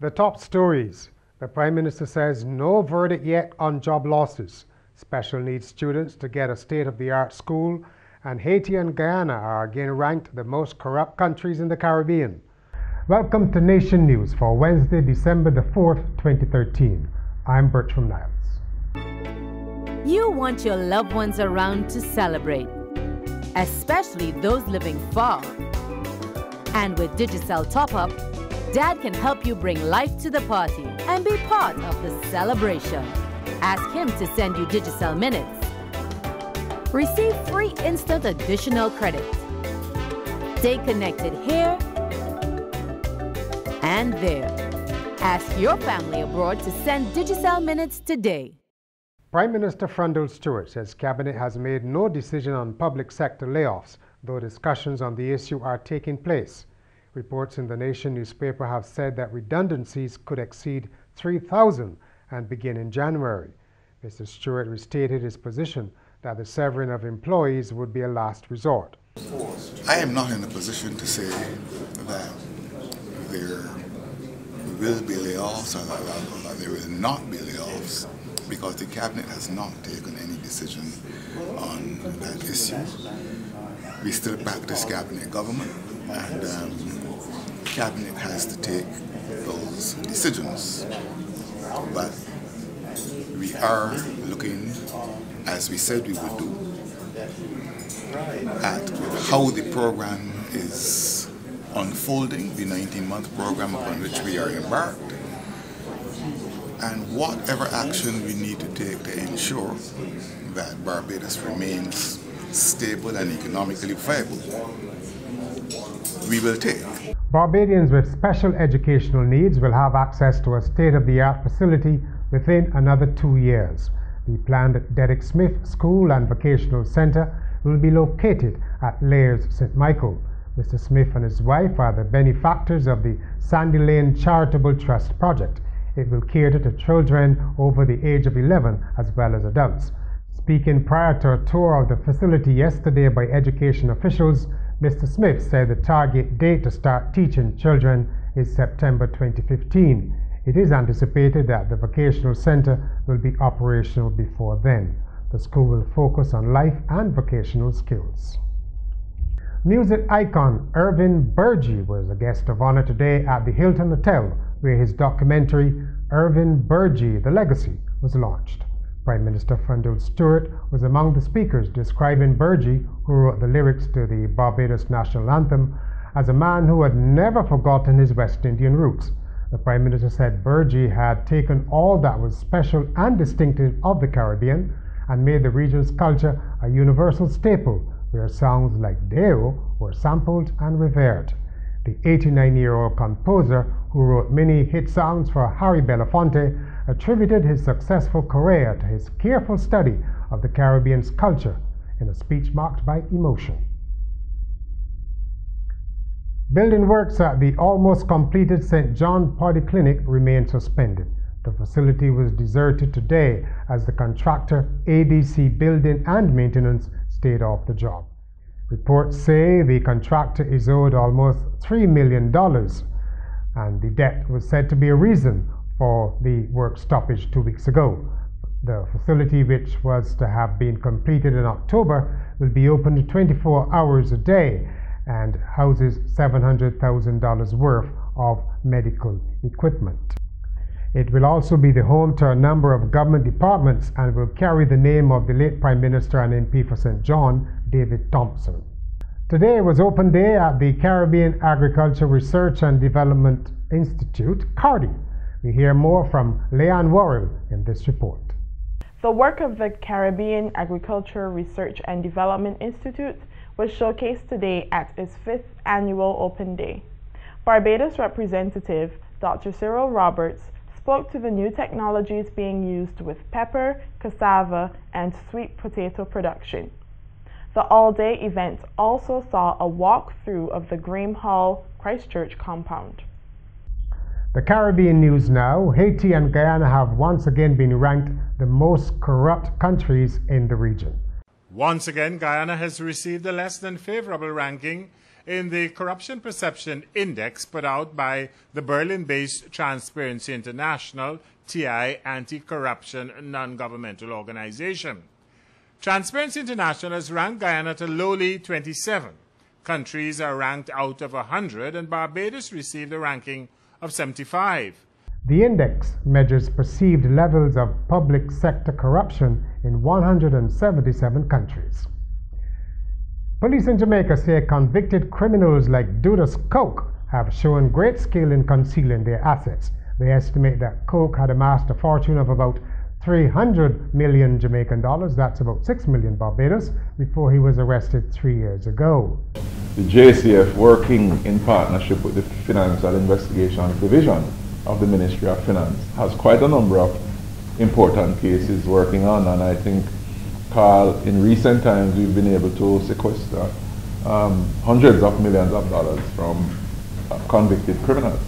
The top stories. The Prime Minister says no verdict yet on job losses. Special needs students to get a state-of-the-art school. And Haiti and Guyana are again ranked the most corrupt countries in the Caribbean. Welcome to Nation News for Wednesday, December the 4th, 2013. I'm Bertram Niles. You want your loved ones around to celebrate, especially those living far. And with Digicel Top-Up, Dad can help you bring life to the party and be part of the celebration. Ask him to send you Digicel Minutes. Receive free instant additional credit. Stay connected here and there. Ask your family abroad to send Digicel Minutes today. Prime Minister Frundle Stewart says Cabinet has made no decision on public sector layoffs, though discussions on the issue are taking place. Reports in the Nation newspaper have said that redundancies could exceed 3,000 and begin in January. Mr. Stewart restated his position that the severing of employees would be a last resort. I am not in a position to say that there will be layoffs or that there will not be layoffs, because the Cabinet has not taken any decision on that issue. We still practice Cabinet government, and Cabinet has to take those decisions. But we are looking, as we said we would do, at how the program is unfolding, the 19-month program upon which we are embarked, and whatever action we need to take to ensure that Barbados remains stable and economically viable, we will take. Barbadians with special educational needs will have access to a state-of-the-art facility within another 2 years. The planned Derek Smith School and Vocational Center will be located at Lairs St. Michael. Mr. Smith and his wife are the benefactors of the Sandy Lane Charitable Trust project. It will cater to children over the age of 11 as well as adults. Speaking prior to a tour of the facility yesterday by education officials, Mr. Smith said the target date to start teaching children is September 2015. It is anticipated that the vocational center will be operational before then. The school will focus on life and vocational skills. Music icon Irvin Burgee was a guest of honor today at the Hilton Hotel, where his documentary Irvin Burgee: The Legacy was launched. Prime Minister Frundle Stewart was among the speakers, describing Burgee, who wrote the lyrics to the Barbados national anthem, as a man who had never forgotten his West Indian roots. The Prime Minister said Burgee had taken all that was special and distinctive of the Caribbean and made the region's culture a universal staple, where songs like Deo were sampled and revered. The 89-year-old composer, who wrote many hit songs for Harry Belafonte, attributed his successful career to his careful study of the Caribbean's culture in a speech marked by emotion. Building works at the almost completed St. John Polyclinic remain suspended. The facility was deserted today as the contractor ADC Building and Maintenance stayed off the job. Reports say the contractor is owed almost $3 million, and the debt was said to be a reason for the work stoppage 2 weeks ago. The facility, which was to have been completed in October, will be open 24 hours a day and houses $700,000 worth of medical equipment. It will also be the home to a number of government departments and will carry the name of the late Prime Minister and MP for St. John, David Thompson. Today was open day at the Caribbean Agriculture Research and Development Institute, CARDI. We hear more from Leanne Worrell in this report. The work of the Caribbean Agriculture Research and Development Institute was showcased today at its 5th annual open day. Barbados representative Dr. Cyril Roberts spoke to the new technologies being used with pepper, cassava, and sweet potato production. The all-day event also saw a walkthrough of the Graham Hall Christchurch compound. The Caribbean news now. Haiti and Guyana have once again been ranked the most corrupt countries in the region. Once again, Guyana has received a less than favorable ranking in the Corruption Perception Index put out by the Berlin-based Transparency International, TI, anti-corruption non-governmental organization. Transparency International has ranked Guyana at a lowly 27. Countries are ranked out of 100, and Barbados received a ranking of 75. The index measures perceived levels of public sector corruption in 177 countries. Police in Jamaica say convicted criminals like Dudas Coke have shown great skill in concealing their assets. They estimate that Coke had amassed a fortune of about 300 million Jamaican dollars, that's about 6 million Barbados, before he was arrested 3 years ago. The JCF, working in partnership with the Financial Investigations Division of the Ministry of Finance, has quite a number of important cases working on, and I think, Carl, in recent times we've been able to sequester hundreds of millions of dollars from convicted criminals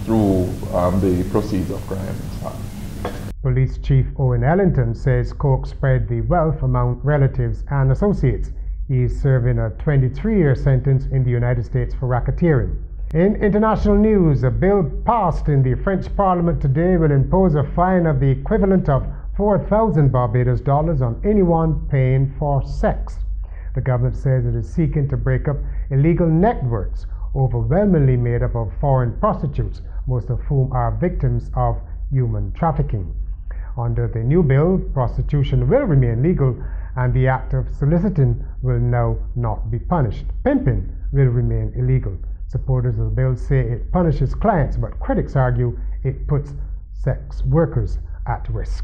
through the proceeds of crimes. Police Chief Owen Ellington says Coke spread the wealth among relatives and associates. He is serving a 23-year sentence in the United States for racketeering. In international news, a bill passed in the French Parliament today will impose a fine of the equivalent of 4,000 Barbados dollars on anyone paying for sex. The government says it is seeking to break up illegal networks overwhelmingly made up of foreign prostitutes, most of whom are victims of human trafficking. Under the new bill, prostitution will remain legal and the act of soliciting will now not be punished. Pimping will remain illegal. Supporters of the bill say it punishes clients, but critics argue it puts sex workers at risk.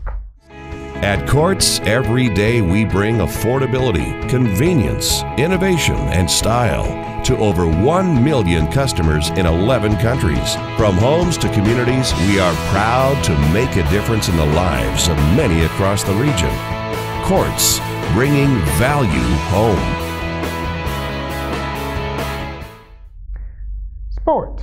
At Courts, every day we bring affordability, convenience, innovation, and style to over 1 million customers in 11 countries. From homes to communities, we are proud to make a difference in the lives of many across the region. Courts, bringing value home. Sport.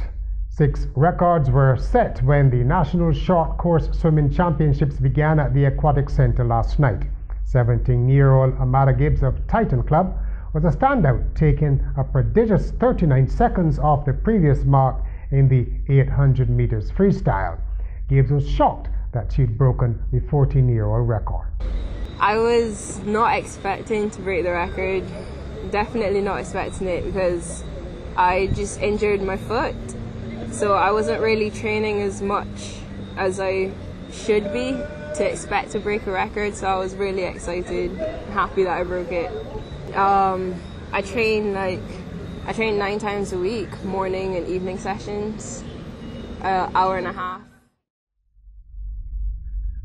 6 records were set when the National Short Course Swimming Championships began at the Aquatic Center last night. 17-year-old Amada Gibbs of Titan Club was a standout, taking a prodigious 39 seconds off the previous mark in the 800 meters freestyle. Gibbs was shocked that she'd broken the 14-year-old record. I was not expecting to break the record, definitely not expecting it, because I just injured my foot. So I wasn't really training as much as I should be to expect to break a record, so I was really excited, happy that I broke it. I train 9 times a week, morning and evening sessions, hour and a half.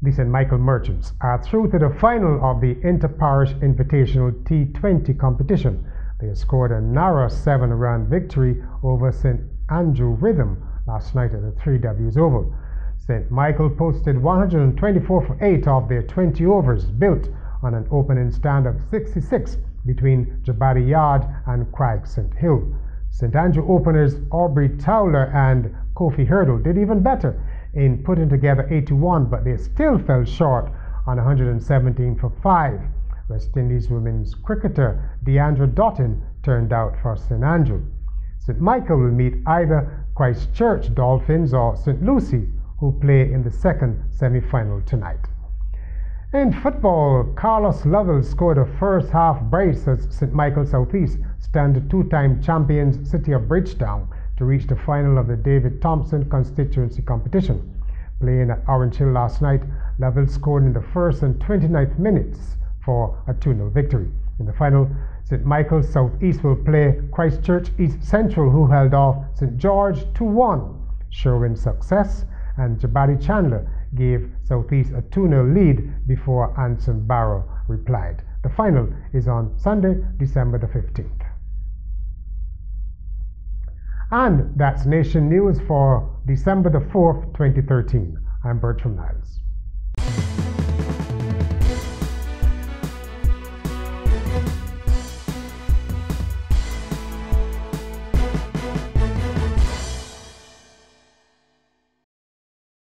The St. Michael Merchants are through to the final of the Inter-Parish Invitational T20 competition. They scored a narrow 7-run victory over St. Andrew Rhythm last night at the 3Ws Oval. St. Michael posted 124 for 8 of their 20 overs, built on an opening stand of 66 between Jabari Yard and Craig St. Hill. St. Andrew openers Aubrey Towler and Kofi Hurdle did even better in putting together 81, but they still fell short on 117 for 5. West Indies women's cricketer Deandra Dottin turned out for St. Andrew. St. Michael will meet either Christchurch Dolphins or St. Lucie, who play in the second semi-final tonight. In football, Carlos Lovell scored a first-half brace as St. Michael Southeast stand the 2-time champions City of Bridgetown to reach the final of the David Thompson constituency competition. Playing at Orange Hill last night, Lovell scored in the first and 29th minutes for a 2-0 victory. In the final, St. Michael Southeast will play Christchurch East Central, who held off St. George 2-1, showing success, and Jabari Chandler gave Southeast a 2-0 lead before Anson Barrow replied. The final is on Sunday, December the 15th. And that's Nation News for December the 4th, 2013. I'm Bertram Niles.